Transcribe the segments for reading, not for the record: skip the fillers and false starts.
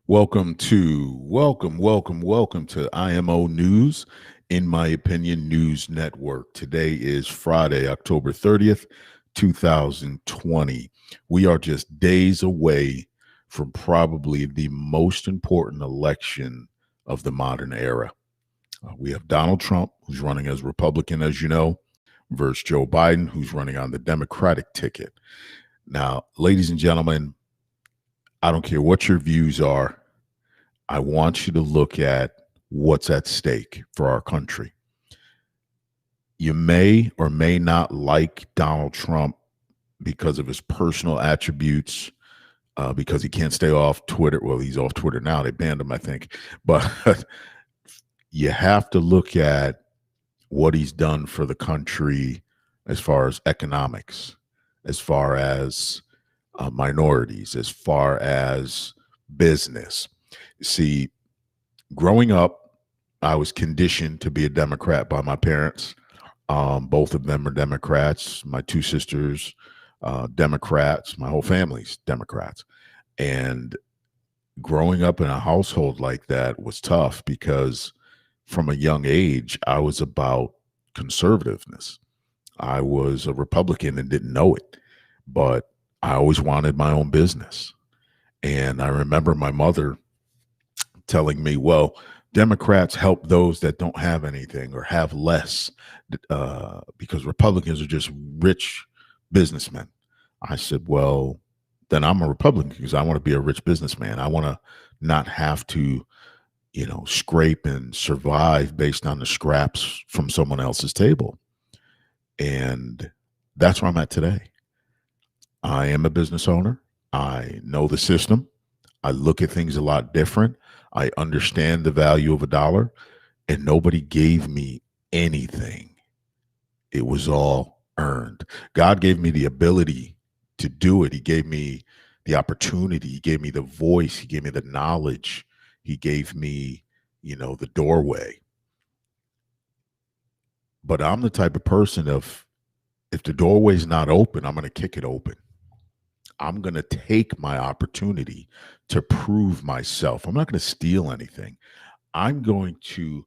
Welcome to IMO News, in my opinion, News Network. Today is Friday, October 30th, 2020. We are just days away from probably the most important election of the modern era. We have Donald Trump, who's running as Republican, as you know, versus Joe Biden, who's running on the Democratic ticket. Now, ladies and gentlemen, I don't care what your views are. I want you to look at what's at stake for our country. You may or may not like Donald Trump because of his personal attributes, because he can't stay off Twitter. Well, he's off Twitter now. They banned him, I think. But you have to look at what he's done for the country as far as economics, as far as minorities, as far as business. See, growing up, I was conditioned to be a Democrat by my parents. Both of them are Democrats. My two sisters, Democrats. My whole family's Democrats. And growing up in a household like that was tough because from a young age, I was about conservativeness. I was a Republican and didn't know it, but I always wanted my own business. And I remember my mother telling me, well, Democrats help those that don't have anything or have less because Republicans are just rich businessmen. I said, well, then I'm a Republican because I want to be a rich businessman. I want to not have to, scrape and survive based on the scraps from someone else's table. And that's where I'm at today. I am a business owner. I know the system. I look at things a lot different. I understand the value of a dollar, and nobody gave me anything. It was all earned. God gave me the ability to do it. He gave me the opportunity. He gave me the voice. He gave me the knowledge. He gave me, the doorway. But I'm the type of person if the doorway's not open, I'm going to kick it open. I'm going to take my opportunity to prove myself. I'm not going to steal anything. I'm going to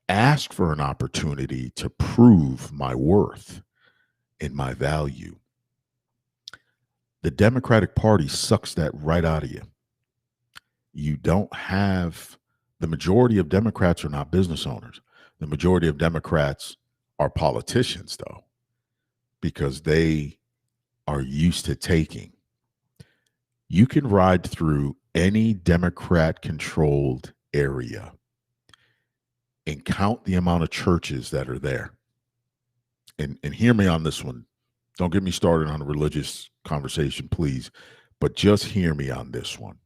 ask for an opportunity to prove my worth and my value. The Democratic Party sucks that right out of you. You don't have the majority of Democrats are not business owners. The majority of Democrats are politicians, though, because they are used to taking. You can ride through any Democrat-controlled area and count the amount of churches that are there. And hear me on this one. Don't get me started on a religious conversation, please, but just hear me on this one.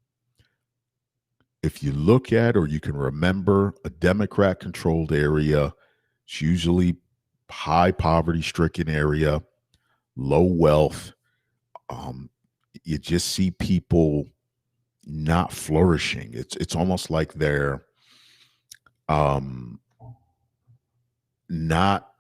If you look at or you can remember a Democrat-controlled area, it's usually high poverty-stricken area, low wealth. You just see people not flourishing. It's almost like they're not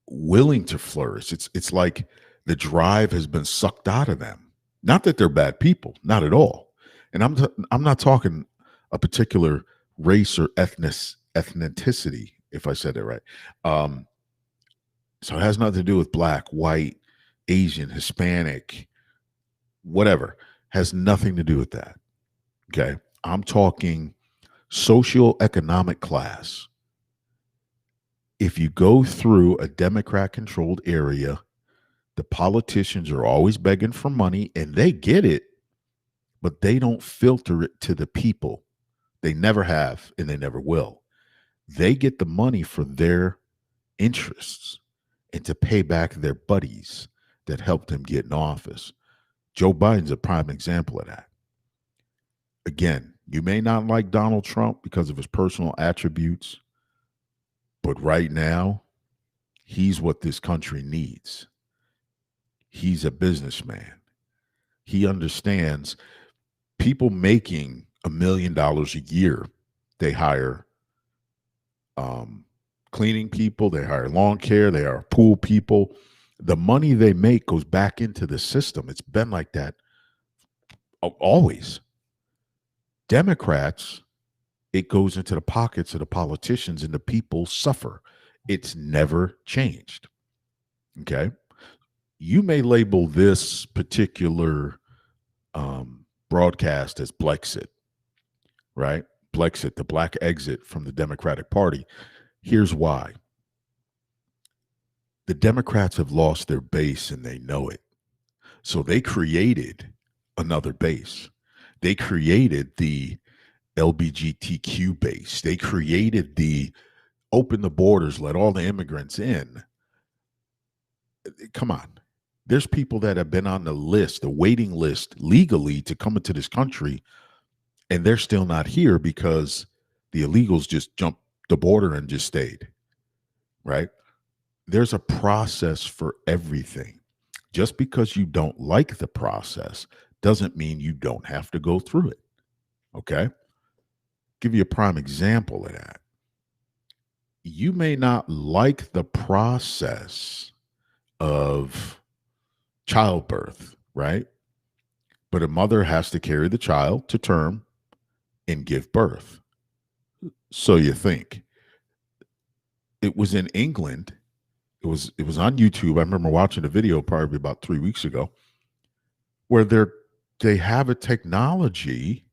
willing to flourish. It's like the drive has been sucked out of them. Not that they're bad people, not at all. And I'm not talking a particular race or ethnicity, if I said it right. So it has nothing to do with black, white, Asian, Hispanic, whatever. Has nothing to do with that. Okay. I'm talking socioeconomic class. If you go through a Democrat-controlled area, the politicians are always begging for money, and they get it, but they don't filter it to the people. They never have, and they never will. They get the money for their interests and to pay back their buddies that helped them get in office. Joe Biden's a prime example of that. Again, you may not like Donald Trump because of his personal attributes, but right now, he's what this country needs. He's a businessman. He understands people making $1 million a year. They hire cleaning people, they hire lawn care, they hire pool people. The money they make goes back into the system. It's been like that always. Democrats, it goes into the pockets of the politicians and the people suffer. It's never changed. Okay. You may label this particular broadcast as Blexit, right? Blexit, the black exit from the Democratic Party. Here's why. The Democrats have lost their base and they know it. So they created another base. They created the LGBTQ base. They created the open the borders, let all the immigrants in. Come on. There's people that have been on the list, the waiting list legally to come into this country, and they're still not here because the illegals just jumped the border and just stayed, right? There's a process for everything. Just because you don't like the process doesn't mean you don't have to go through it. Okay. Give you a prime example of that. You may not like the process of childbirth, right? But a mother has to carry the child to term and give birth. So you think. It was in England. It was on YouTube. I remember watching a video probably about 3 weeks ago where they have a technology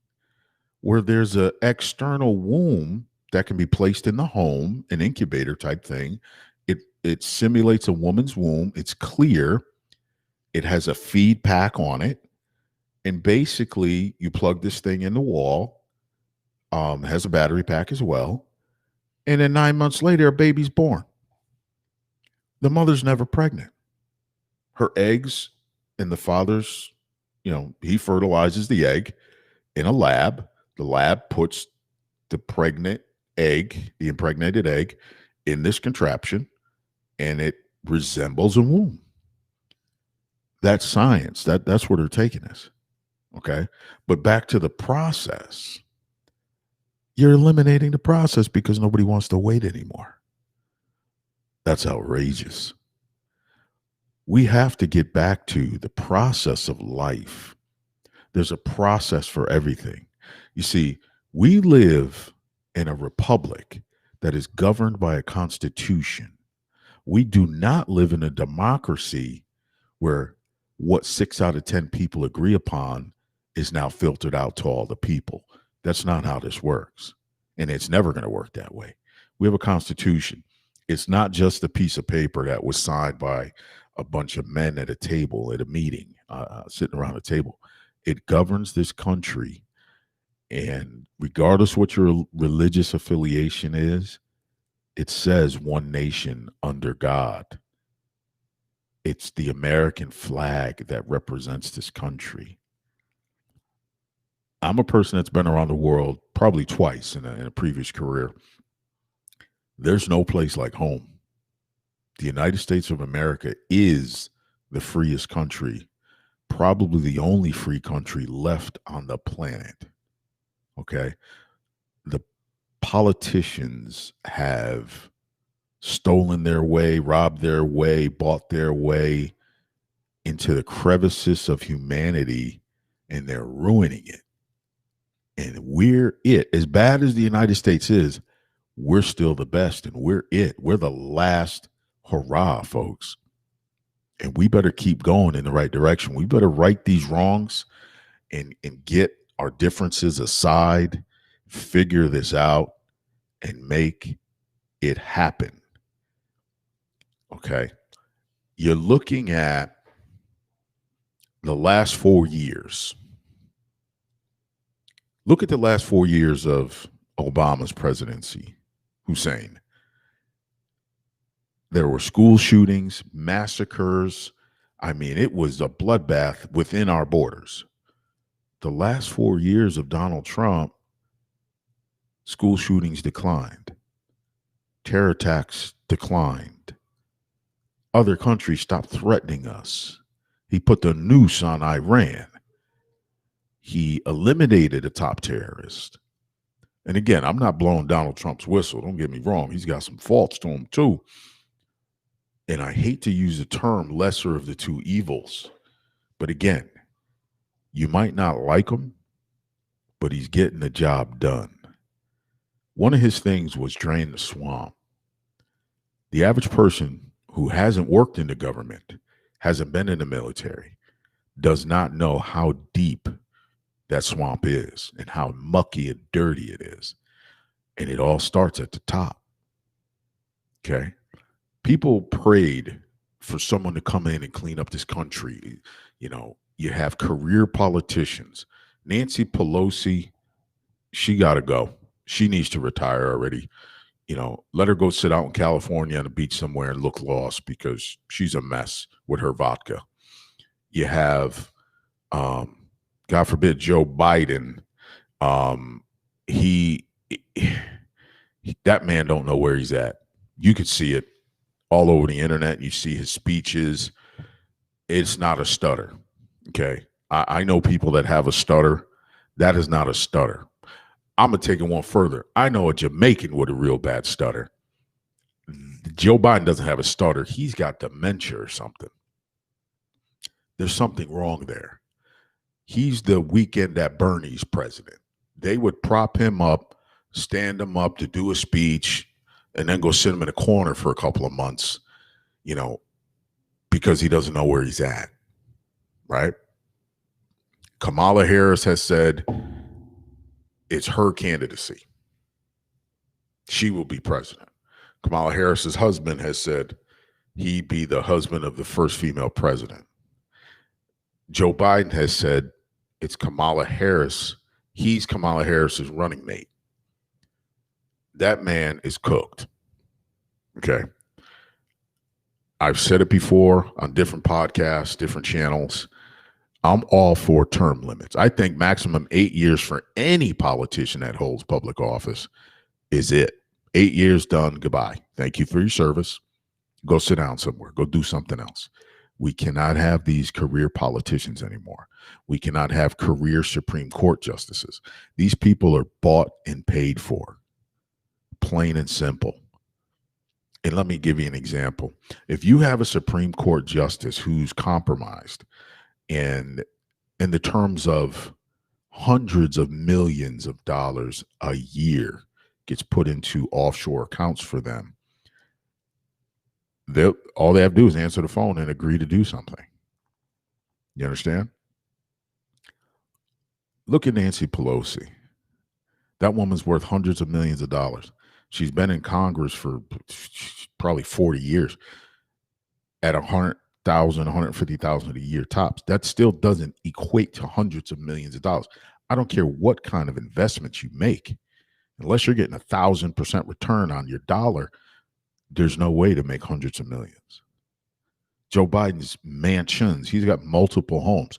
where there's an external womb that can be placed in the home, an incubator type thing. It simulates a woman's womb. It's clear. It has a feed pack on it. And basically, you plug this thing in the wall. Has a battery pack as well. And then 9 months later, a baby's born. The mother's never pregnant. Her eggs and the father's, he fertilizes the egg in a lab. The lab puts the impregnated egg in this contraption, and it resembles a womb. That's science. That's where they're taking us. Okay. But back to the process. You're eliminating the process because nobody wants to wait anymore. That's outrageous. We have to get back to the process of life. There's a process for everything. You see, we live in a republic that is governed by a constitution. We do not live in a democracy where what 6 out of 10 people agree upon is now filtered out to all the people. That's not how this works. And it's never going to work that way. We have a constitution. It's not just a piece of paper that was signed by a bunch of men at a table at a meeting, sitting around a table. It governs this country. And regardless what your religious affiliation is, it says one nation under God. It's the American flag that represents this country. I'm a person that's been around the world probably twice in a previous career. There's no place like home. The United States of America is the freest country, probably the only free country left on the planet. Okay. The politicians have stolen their way, robbed their way, bought their way into the crevices of humanity, and they're ruining it. And we're it. As bad as the United States is, we're still the best, and we're it. We're the last hurrah, folks. And we better keep going in the right direction. We better right these wrongs and get our differences aside, figure this out, and make it happen. Okay. You're looking at the last 4 years. Look at the last 4 years of Obama's presidency, Hussein. There were school shootings, massacres. I mean, it was a bloodbath within our borders. The last 4 years of Donald Trump, school shootings declined. Terror attacks declined. Other countries stopped threatening us. He put the noose on Iran. He eliminated a top terrorist. And again, I'm not blowing Donald Trump's whistle. Don't get me wrong. He's got some faults to him too. And I hate to use the term lesser of the two evils. But again, you might not like him, but he's getting the job done. One of his things was drain the swamp. The average person who hasn't worked in the government, hasn't been in the military, does not know how deep that swamp is and how mucky and dirty it is. And it all starts at the top. Okay. People prayed for someone to come in and clean up this country. You know, you have career politicians. Nancy Pelosi, she got to go. She needs to retire already. You know, let her go sit out in California on a beach somewhere and look lost because she's a mess with her vodka. You have, God forbid, Joe Biden. Um, he, that man don't know where he's at. You could see it all over the internet. You see his speeches. It's not a stutter. Okay. I know people that have a stutter. That is not a stutter. I'm going to take it one further. I know a Jamaican with a real bad stutter. Joe Biden doesn't have a stutter. He's got dementia or something. There's something wrong there. He's the weekend at Bernie's president. They would prop him up, stand him up to do a speech, and then go sit him in a corner for a couple of months, you know, because he doesn't know where he's at, right? Kamala Harris has said it's her candidacy. She will be president. Kamala Harris's husband has said he'd be the husband of the first female president. Joe Biden has said it's Kamala Harris. He's Kamala Harris's running mate. That man is cooked. Okay. I've said it before on different podcasts, different channels. I'm all for term limits. I think maximum 8 years for any politician that holds public office is it. 8 years done. Goodbye. Thank you for your service. Go sit down somewhere. Go do something else. We cannot have these career politicians anymore. We cannot have career Supreme Court justices. These people are bought and paid for. Plain and simple. And let me give you an example. If you have a Supreme Court justice who's compromised and in the terms of hundreds of millions of dollars a year gets put into offshore accounts for them, all they have to do is answer the phone and agree to do something. You understand? Look at Nancy Pelosi. That woman's worth hundreds of millions of dollars. She's been in Congress for probably 40 years at 100,000, 150,000 a year tops. That still doesn't equate to hundreds of millions of dollars. I don't care what kind of investments you make. Unless you're getting 1,000% return on your dollar, there's no way to make hundreds of millions. Joe Biden's mansions, he's got multiple homes.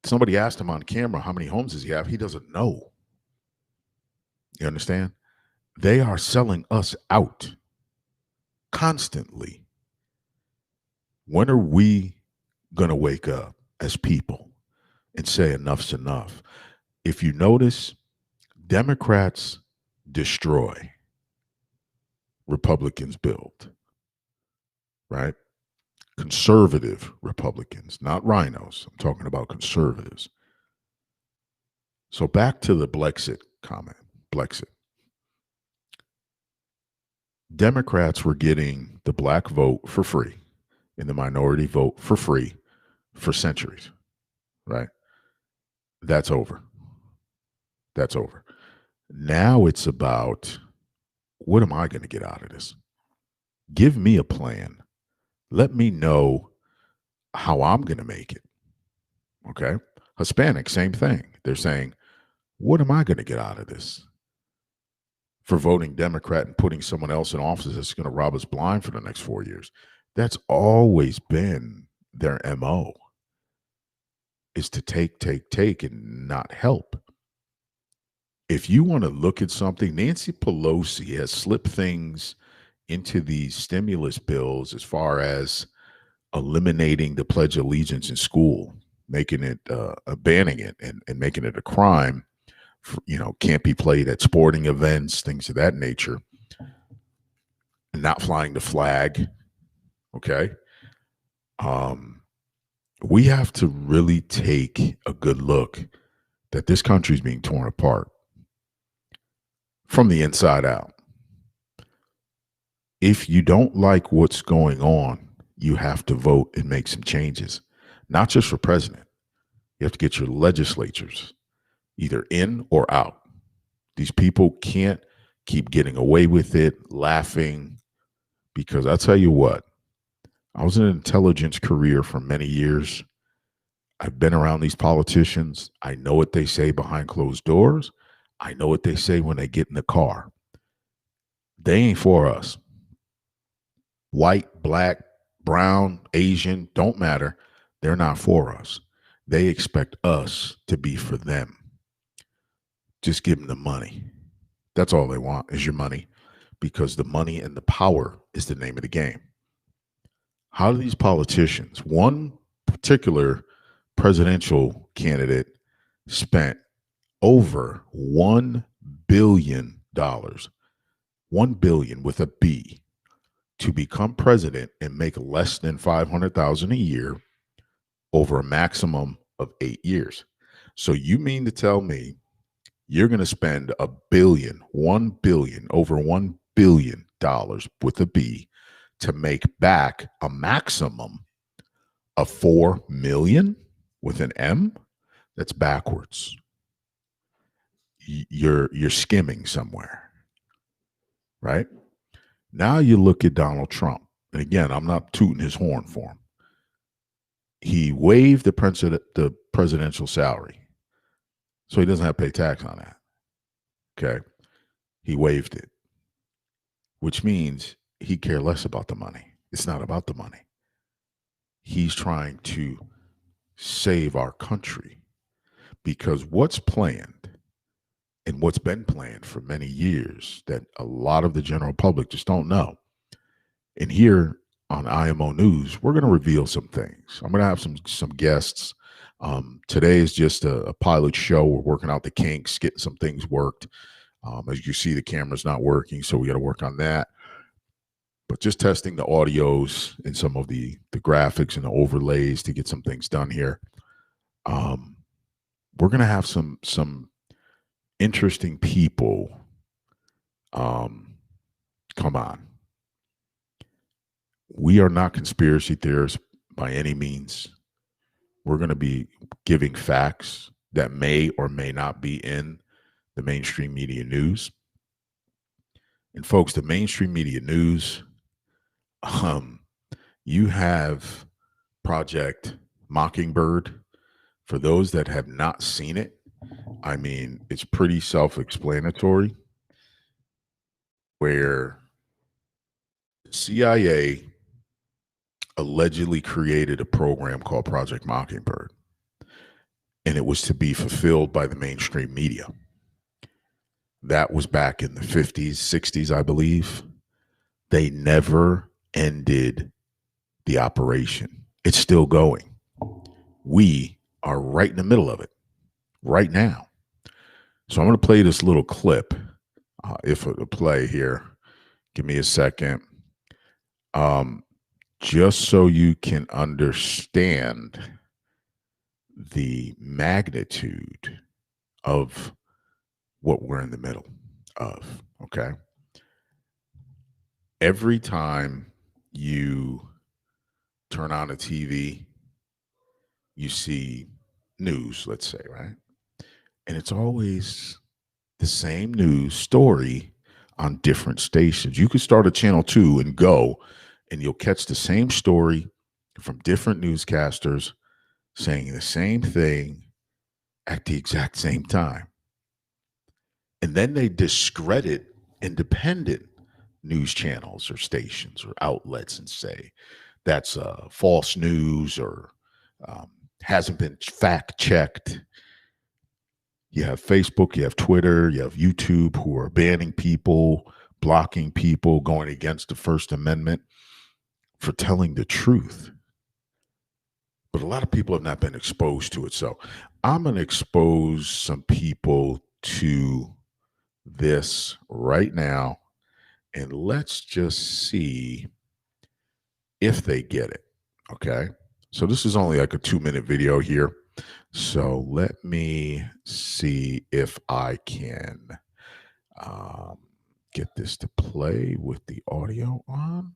Somebody asked him on camera, how many homes does he have? He doesn't know. You understand? They are selling us out constantly. When are we going to wake up as people and say enough's enough? If you notice, Democrats destroy, Republicans build, right? Conservative Republicans, not rhinos. I'm talking about conservatives. So back to the Blexit comment. Blexit. Democrats were getting the black vote for free and the minority vote for free for centuries, right? That's over. That's over. Now it's about, what am I going to get out of this? Give me a plan. Let me know how I'm going to make it. Okay. Hispanic, same thing. They're saying, what am I going to get out of this? For voting Democrat and putting someone else in office that's going to rob us blind for the next 4 years. That's always been their MO, is to take, and not help. If you want to look at something, Nancy Pelosi has slipped things into these stimulus bills as far as eliminating the Pledge of Allegiance in school, making it, banning it and making it a crime. Can't be played at sporting events, things of that nature, and not flying the flag. Okay. We have to really take a good look that this country is being torn apart from the inside out. If you don't like what's going on, you have to vote and make some changes, not just for president. You have to get your legislatures either in or out. These people can't keep getting away with it, laughing, because I tell you what, I was in an intelligence career for many years. I've been around these politicians. I know what they say behind closed doors. I know what they say when they get in the car. They ain't for us. White, black, brown, Asian, don't matter. They're not for us. They expect us to be for them. Just give them the money. That's all they want is your money, because the money and the power is the name of the game. How do these politicians, one particular presidential candidate spent over $1 billion, $1 billion with a B, to become president and make less than $500,000 a year over a maximum of 8 years. So you mean to tell me you're going to spend $1 billion, over $1 billion with a B to make back a maximum of 4 million with an M? That's backwards. You're skimming somewhere, right? Now you look at Donald Trump, and again, I'm not tooting his horn for him. He waived the presidential salary, so he doesn't have to pay tax on that. Okay, he waived it, which means he cares less about the money. It's not about the money. He's trying to save our country, because what's planned and what's been planned for many years that a lot of the general public just don't know. And here on IMO News, we're going to reveal some things. I'm going to have some guests. Today is just a pilot show. We're working out the kinks, getting some things worked. As you see, the camera's not working, so we got to work on that. But just testing the audios and some of the graphics and the overlays to get some things done here. We're going to have some interesting people come on. We are not conspiracy theorists by any means. We're going to be giving facts that may or may not be in the mainstream media news. And folks, the mainstream media news, you have Project Mockingbird. For those that have not seen it, I mean, it's pretty self-explanatory, where the CIA allegedly created a program called Project Mockingbird, and it was to be fulfilled by the mainstream media. That was back in the 50s, 60s, I believe. They never ended the operation. It's still going. We are right in the middle of it right now. So I'm going to play this little clip. If it'll play here, give me a second. Just so you can understand the magnitude of what we're in the middle of, okay? Every time you turn on a TV, you see news, let's say, right? And it's always the same news story on different stations. You could start a channel 2 and go, and you'll catch the same story from different newscasters saying the same thing at the exact same time. And then they discredit independent news channels or stations or outlets and say that's false news or hasn't been fact checked. You have Facebook, you have Twitter, you have YouTube, who are banning people, blocking people, going against the First Amendment for telling the truth. But a lot of people have not been exposed to it. So I'm going to expose some people to this right now, and let's just see if they get it. Okay. So this is only like a 2-minute video here. So let me see if I can get this to play with the audio on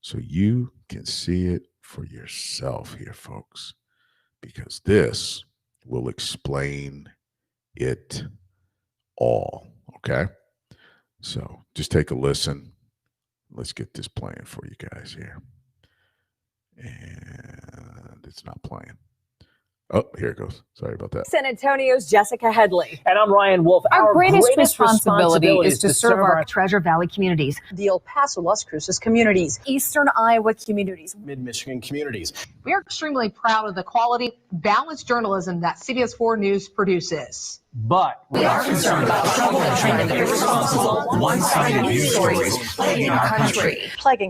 so you can see it for yourself here, folks, because this will explain it all. Okay. So just take a listen. Let's get this playing for you guys here. And it's not playing. Oh, here it goes. Sorry about that. San Antonio's Jessica Headley. And I'm Ryan Wolf. Our greatest responsibility is to serve our Treasure Valley communities, the El Paso, Las Cruces communities, Eastern Iowa communities, Mid-Michigan communities. We are extremely proud of the quality, balanced journalism that CBS 4 News produces. But we are concerned about the trouble and trend of irresponsible, one-sided news stories plaguing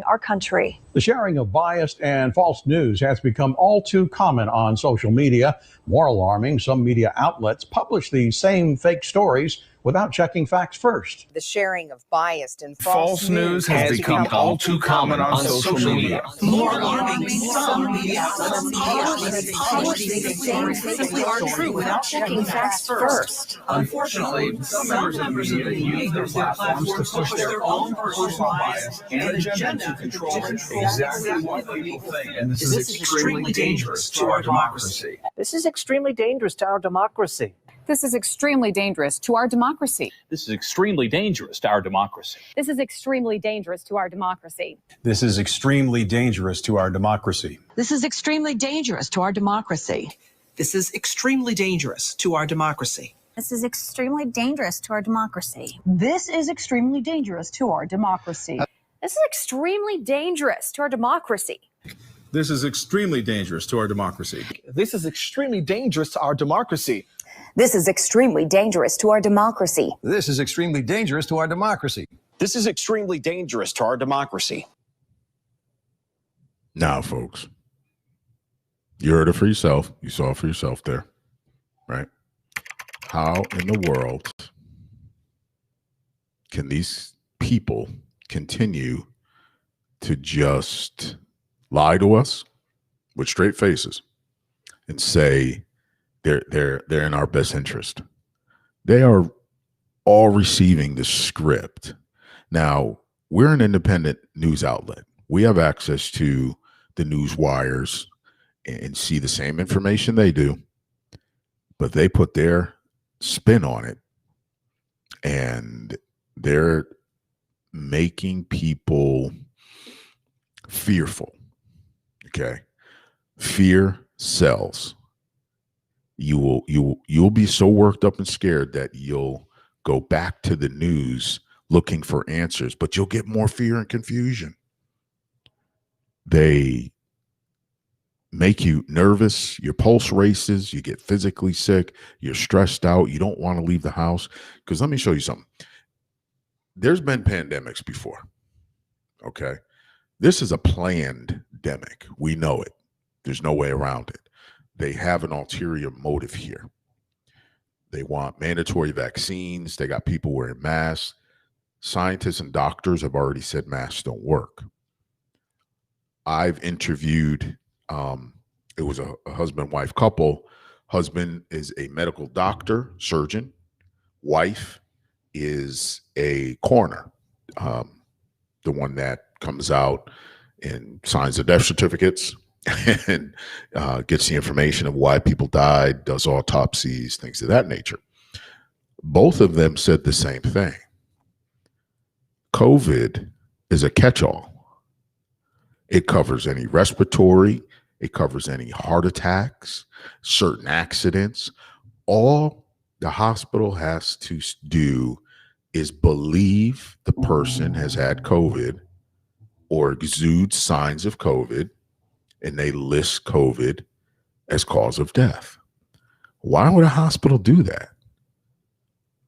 our country. The sharing of biased and false news has become all too common on social media. More alarming, some media outlets publish these same fake stories without checking facts first. The sharing of biased and false news has become all too common on social media. More alarming, some media outlets publish these same fake stories without checking facts first. Unfortunately, some members of the media use their platforms to push their own personal bias and agenda to control exactly what people think. And this is extremely dangerous to our democracy. this is extremely dangerous to our democracy. This is extremely dangerous to our democracy. This is extremely dangerous to our democracy. This is extremely dangerous to our democracy. This is extremely dangerous to our democracy. This is extremely dangerous to our democracy. This is extremely dangerous to our democracy. This is extremely dangerous to our democracy. This is extremely dangerous to our democracy. This is extremely dangerous to our democracy. This is extremely dangerous to our democracy. This is extremely dangerous to our democracy. This is extremely dangerous to our democracy. This is extremely dangerous to our democracy. This is extremely dangerous to our democracy. Now, folks, you heard it for yourself. You saw it for yourself there, right? How in the world can these people continue to just lie to us with straight faces and say they're in our best interest? They are all receiving the script. Now, we're an independent news outlet. We have access to the news wires and see the same information they do, but they put their spin on it, and they're making people fearful. Okay. Fear sells. You'll be so worked up and scared that you'll go back to the news looking for answers, but you'll get more fear and confusion. They make you nervous, your pulse races, you get physically sick, you're stressed out, you don't want to leave the house. Because let me show you something. There's been pandemics before, okay? This is a planned demic. We know it. There's no way around it. They have an ulterior motive here. They want mandatory vaccines. They got people wearing masks. Scientists and doctors have already said masks don't work. I've interviewed, it was a husband-wife couple. Husband is a medical doctor, surgeon. Wife is a coroner, the one that comes out and signs the death certificates and gets the information of why people died, does autopsies, things of that nature. Both of them said the same thing. COVID is a catch-all. It covers any respiratory, it covers any heart attacks, certain accidents. All the hospital has to do is believe the person has had COVID or exudes signs of COVID, and they list COVID as cause of death. Why would a hospital do that?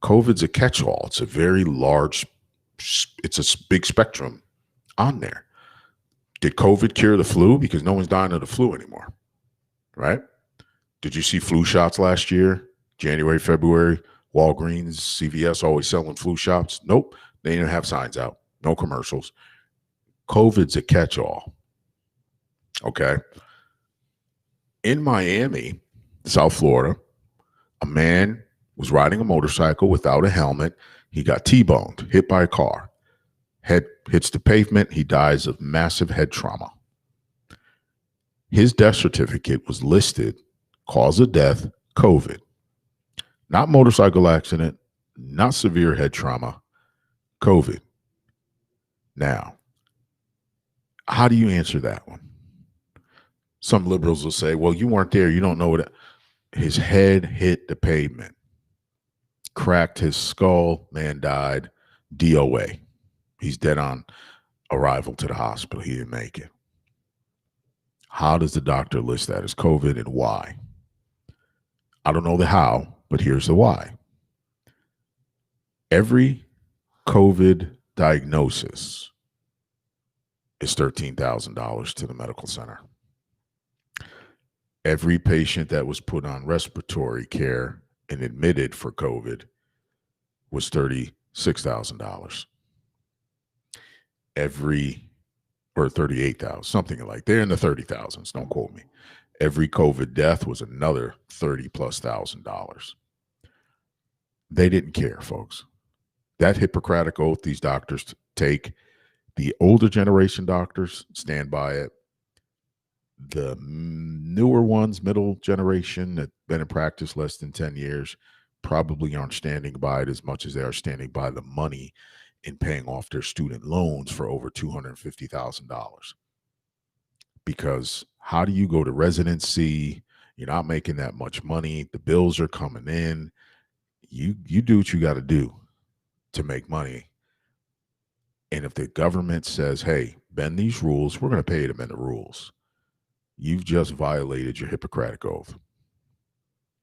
COVID's a catch-all. It's a very large, it's a big spectrum on there. Did COVID cure the flu? Because no one's dying of the flu anymore, right? Did you see flu shots last year? January, February, Walgreens, CVS always selling flu shots? Nope. They didn't have signs out. No commercials. COVID's a catch-all. Okay. In Miami, South Florida. A man was riding a motorcycle without a helmet. He got T-boned, hit by a car. Head hits the pavement. He dies of massive head trauma. His death certificate was listed, cause of death, COVID. Not motorcycle accident, not severe head trauma, COVID. Now, how do you answer that one? Some liberals will say, well, you weren't there. You don't know what. His head hit the pavement, cracked his skull, man died, DOA. He's dead on arrival to the hospital. He didn't make it. How does the doctor list that as COVID and why? I don't know the how, but here's the why. Every COVID diagnosis is $13,000 to the medical center. Every patient that was put on respiratory care and admitted for COVID was $36,000. Or 38,000, something like they're in the 30,000s. Don't quote me. Every COVID death was another $30,000+. They didn't care, folks. That Hippocratic oath these doctors take, the older generation doctors stand by it. The newer ones, middle generation that been in practice less than 10 years, probably aren't standing by it as much as they are standing by the money in paying off their student loans for over $250,000. Because how do you go to residency? You're not making that much money. The bills are coming in. You do what you got to do to make money. And if the government says, hey, bend these rules, we're going to pay you to bend the rules. You've just violated your Hippocratic oath.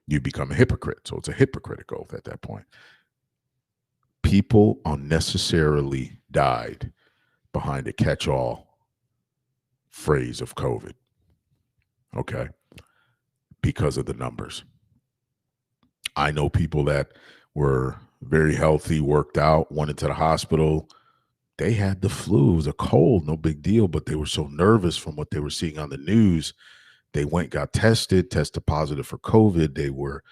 You become a hypocrite. So it's a hypocritic oath at that point. People unnecessarily died behind a catch-all phrase of COVID. Okay? Because of the numbers. I know people that were very healthy, worked out, went into the hospital. They had the flu. It was a cold, no big deal, but they were so nervous from what they were seeing on the news. They went, got tested positive for COVID. They were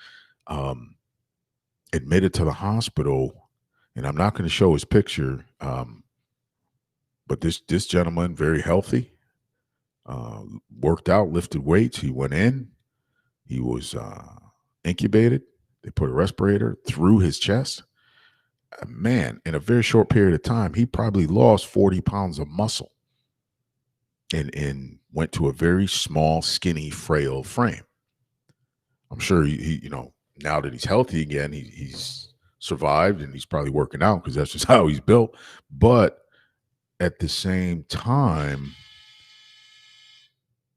admitted to the hospital. And I'm not going to show his picture, but this gentleman, very healthy, worked out, lifted weights. He went in. He was incubated. They put a respirator through his chest. Man, in a very short period of time, he probably lost 40 pounds of muscle and went to a very small, skinny, frail frame. I'm sure he now that he's healthy again, he's survived and he's probably working out because that's just how he's built. But at the same time,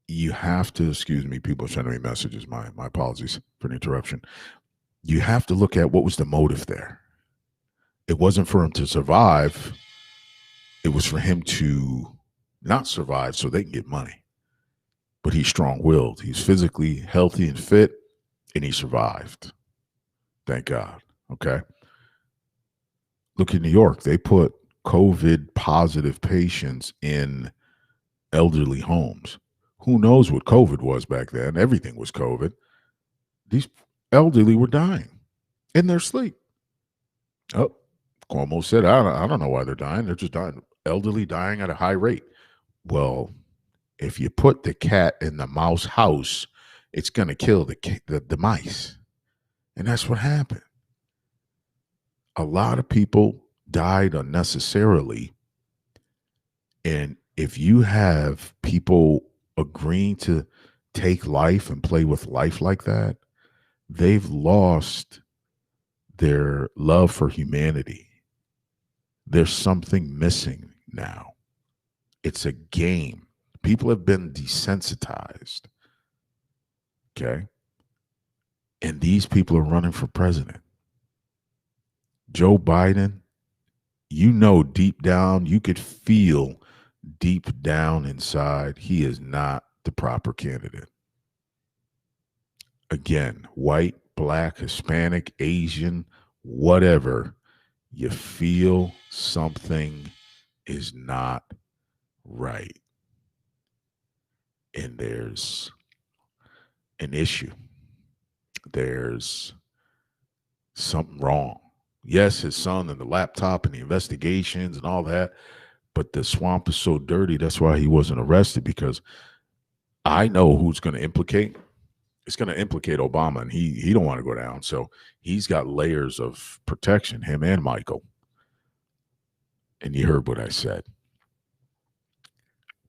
you have to, excuse me, people are sending me messages. My apologies for the interruption. You have to look at what was the motive there. It wasn't for him to survive. It was for him to not survive so they can get money. But he's strong-willed. He's physically healthy and fit, and he survived. Thank God. Okay. Look at New York. They put COVID positive patients in elderly homes. Who knows what COVID was back then? Everything was COVID. These elderly were dying in their sleep. Oh, Cuomo said, I don't know why they're dying. They're just dying. Elderly dying at a high rate. Well, if you put the cat in the mouse house, it's going to kill the mice. And that's what happened. A lot of people died unnecessarily. And if you have people agreeing to take life and play with life like that, they've lost their love for humanity. There's something missing now. It's a game. People have been desensitized. Okay? And these people are running for president. Joe Biden, deep down, you could feel deep down inside, he is not the proper candidate. Again, white, black, Hispanic, Asian, whatever, you feel something is not right. And there's an issue. there's something wrong. Yes, his son and the laptop and the investigations and all that, but the swamp is so dirty. That's why he wasn't arrested, because I know who's going to implicate. It's going to implicate Obama, and he don't want to go down. So he's got layers of protection, him and Michael. And you heard what I said.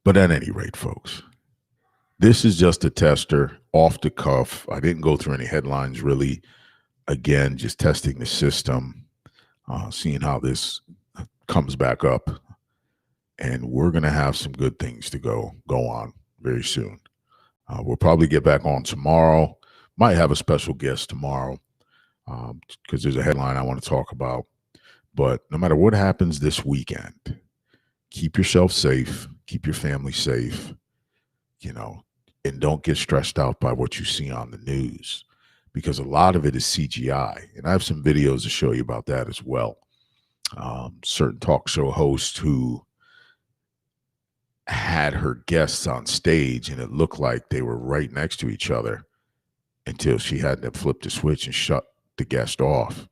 But at any rate, folks, this is just a tester off the cuff. I didn't go through any headlines really. Again, just testing the system, seeing how this comes back up. And we're going to have some good things to go on very soon. We'll probably get back on tomorrow. Might have a special guest tomorrow because there's a headline I want to talk about. But no matter what happens this weekend, keep yourself safe, keep your family safe, and don't get stressed out by what you see on the news, because a lot of it is CGI. And I have some videos to show you about that as well. Certain talk show hosts who had her guests on stage, and it looked like they were right next to each other until she had to flip the switch and shut the guest off.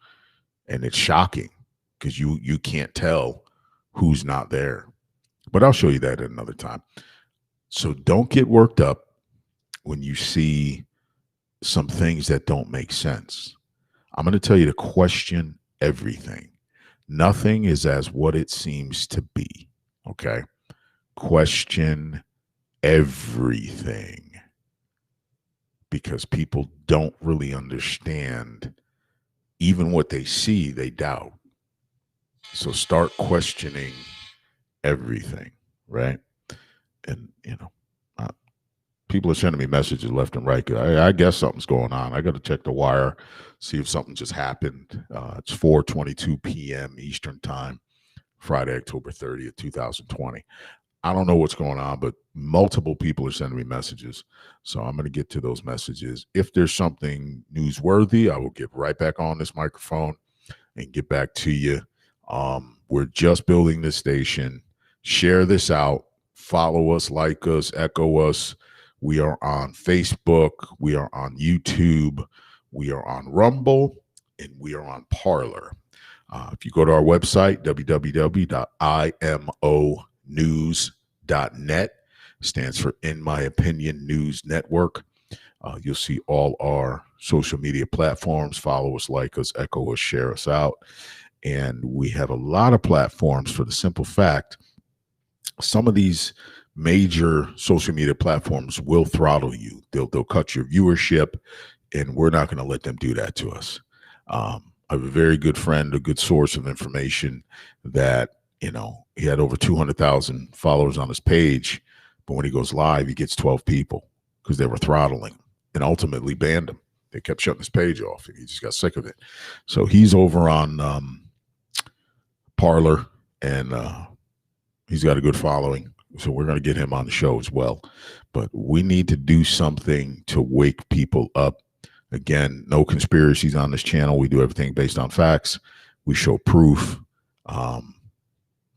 And it's shocking because you can't tell who's not there. But I'll show you that at another time. So don't get worked up when you see some things that don't make sense. I'm going to tell you to question everything. Nothing is as what it seems to be. Okay? Question everything, because people don't really understand. Even what they see, they doubt. So start questioning everything, right? And people are sending me messages left and right. I guess something's going on. I got to check the wire, see if something just happened. It's 4:22 p.m. Eastern time, Friday, October 30th, 2020. I don't know what's going on, but multiple people are sending me messages. So I'm going to get to those messages. If there's something newsworthy, I will get right back on this microphone and get back to you. We're just building this station. Share this out. Follow us, like us, echo us. We are on Facebook. We are on YouTube. We are on Rumble. And we are on Parler. If you go to our website, www.imonews.net, stands for In My Opinion News Network. You'll see all our social media platforms. Follow us, like us, echo us, share us out. And we have a lot of platforms for the simple fact, some of these major social media platforms will throttle you. They'll cut your viewership, and we're not going to let them do that to us. I have a very good friend, a good source of information that, he had over 200,000 followers on his page, but when he goes live, he gets 12 people because they were throttling him and ultimately banned him. They kept shutting his page off, and he just got sick of it. So he's over on Parler, and he's got a good following. So we're going to get him on the show as well. But we need to do something to wake people up. Again, no conspiracies on this channel. We do everything based on facts. We show proof.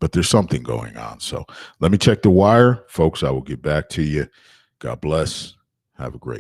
But there's something going on. So let me check the wire. Folks, I will get back to you. God bless. Have a great